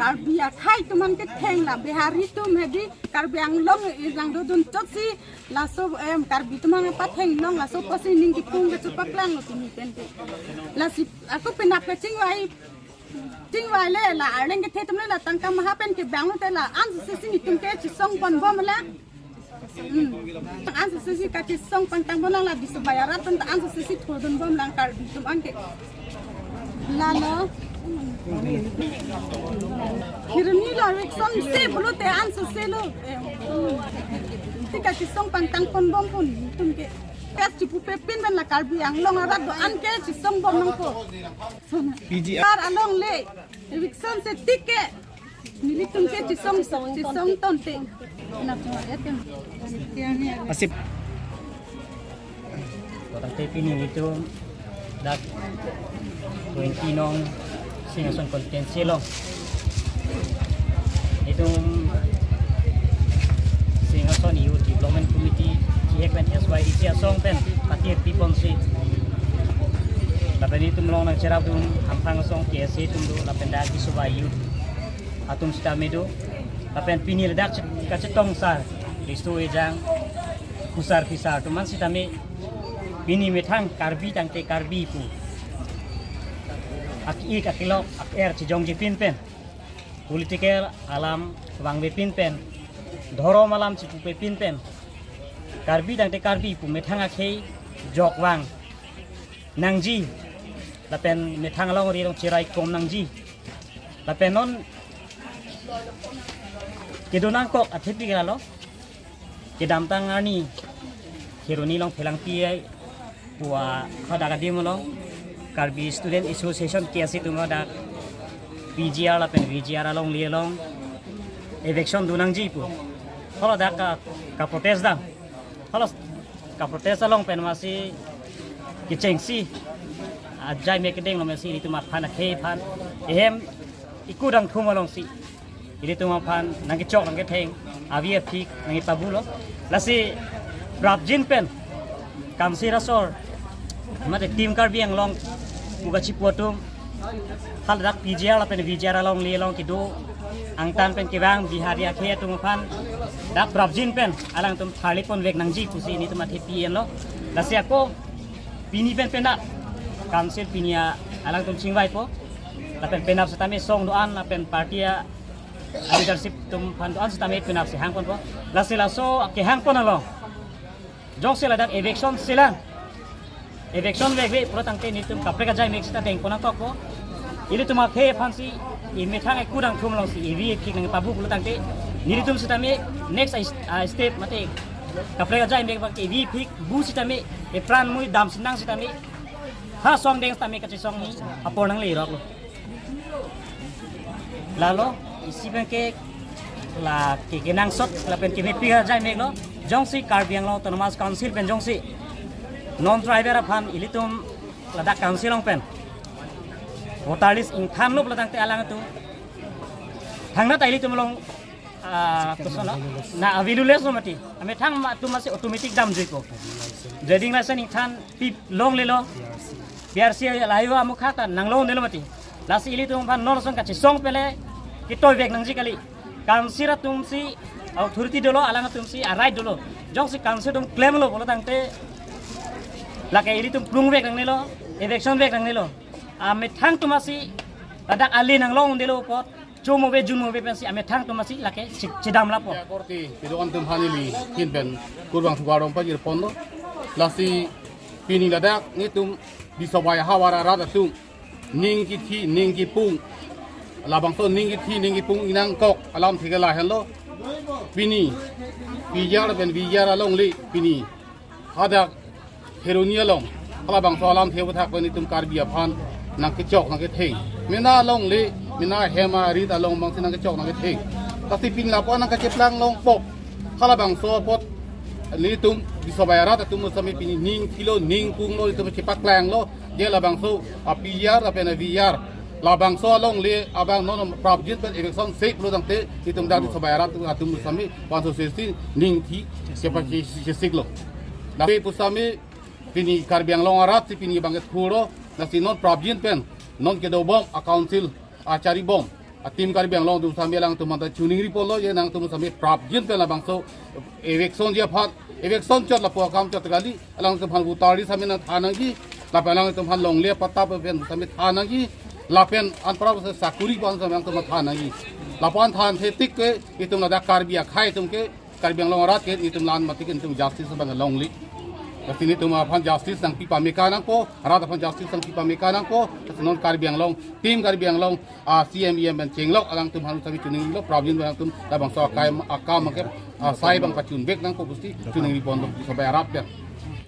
Karbia khai tuman ke theng la behari tum hedi karbiang long izang do dun chotsi la so karbi tuman pa theng long la so pasi ning ki pung ke chupak lang no tumi tente la si aku pinap ke chingwai le la arleng ke the tumle la tangka maha pen ke bang te la an si ni tum ke chi song bon bom la an si ka chi song pan tang bon la dis bayara tan an si thodun bom lang karbi tum an ke la no Kirani la rekson se bulu te ansa se lo. Tika kisong pantang pon bom pun tumke. Kas cipu pepin dan la karbi ang long arat do an ke kisong bom nang ko. Kar along le. Rekson se tike. Nili tumke kisong tonte. Nak cuma lihat kan. Asip. Orang tepi ni itu dak 20 nong Singason kontensi lo. Itu Singason Youth Development Committee hek pen SY isia song pen patir pipon si lapen itu melong nang cerap tum hampang song KSC tum do lapen dagi subayu atum sta medo lapen pini ledak kacetong sar risto ejang kusar pisar tuman sitame pini metang karbi tangte karbi pu ak ik akilok ak er cijong jipin pen politiker alam wang bepin pen dhoro malam cipu pepin pen karbi tangte karbi pu metang akhei jok wang nangji lapen metang long ri long cirai kom nangji lapen non kedonang kok athepi galo kedam tangani kiruni long phelang pi puwa khada di molong karbi student association kiasi tunga da PGR lapen VGR along lielong eviction dunang ji pu holo da ka protest da holo ka protest along pen masi kicengsi ajai mekedeng lo masi itu mapan ke pan ehem ikudang thumalong si ini tu mapan nangi chok nangi theng avia phik nangi pabulo lasi brabjin pen kamsi rasor mate tim karbi yang long buka cipuatum hal dak PGR la pen VGR long li long kidu angtan pen kibang bihari akhe tu mapan dak brabjin pen alang tum thali pon vek nangji kusi ini tu mate pien lo lasi ako pini pen penda kamsil pinia alang tum singwai po la pen penap setame song doan la pen partia leadership tum pan doan setame penap se hang pon po lasi laso ke hang pon lo jong sila dak eviction sila eviction vek pro tangte ni tum kapre ka jai mek sta teng pon ko ini tum akhe phansi i methang e kudang thum lo si evi phik nang pabu lo tangte ni tum setame next step mate kapre ka jai mek ba evi phik bu setame e plan mui dam sinang setame ha song deng setame ka song ni apor nang le rok lo lalo isi bangke la ke genang sot la pen ke mepi jai mek lo jongsi karbiang lo autonomous council pen jongsi non driver aphan ilitum ladak council long pen votalis in than lop ladang te alang tu thangna ta ilitum long kusona na avilules no mati ame thang ma tu masi automatic dam jiko driving license in than pip long le lo biar sia laiwa mukha ta nanglong ne lo mati lasi ilitum phan non song ka song pele ki toy vek nang ji kali kansira tumsi authority dolo alang tumsi arai dolo jongsi kansir tum claim lo bolo tangte lake iri tum plung vek nang nilo eviction vek nang nilo ame thang tumasi ladak ali nang long dilo pot jumo ve pensi ame thang tumasi lake cidam lapo korti pidoan tum hanili kinben kurbang sugarong pagir pondo lasi pini ladak ni tum disobaya hawara rada tum ningki thi ningki pung labang so ningki pung inang kok alam thigala hello pini piyar ben biyar along li pini ada heronia long labang so alam theu thak ben tum karbia phan nang ke chok nang ke thei mina long li mina hema ri da long bang sinang ke chok nang ke thei tapi pin la po nang ke cheplang long pop labang so pot li tum disobaya rada tum sami pini ning kilo ning pung lo tum cepak lang lo je labang so apiyar apen biyar labang so long le abang non project ben election sek lo dang te itum dang sabayara tu atum sami 160 ning thi sepa ki sek lo tapi pusami pini karbiang long arat si pini banget khuro nasi non project pen non ke do bom council acari bom atim karbiang long tu sami lang tu manta tuning report lo je nang tu sami project pen labang so election je phat election chot la po kam chot gali alang tu phan utari sami na thanang gi la palang tu phan long le patta pen sami thanang gi lapen anprab sakuri pan samang tu matha nagi lapan than the tik ke itum la karbia khai tum ke karbiang long rat ke itum lan mati ke itum justice bang long li Kasi tum pan justice nang pipa mekanan ko rat pan justice nang pipa mekanan ko non karbiang long tim karbiang long CMEM ben chenglok alang tum hanu sabi tuning lo problem bang tum da bang so kai akam ke sai bang pacun bek nang ko gusti tuning ri pon so bay arab ya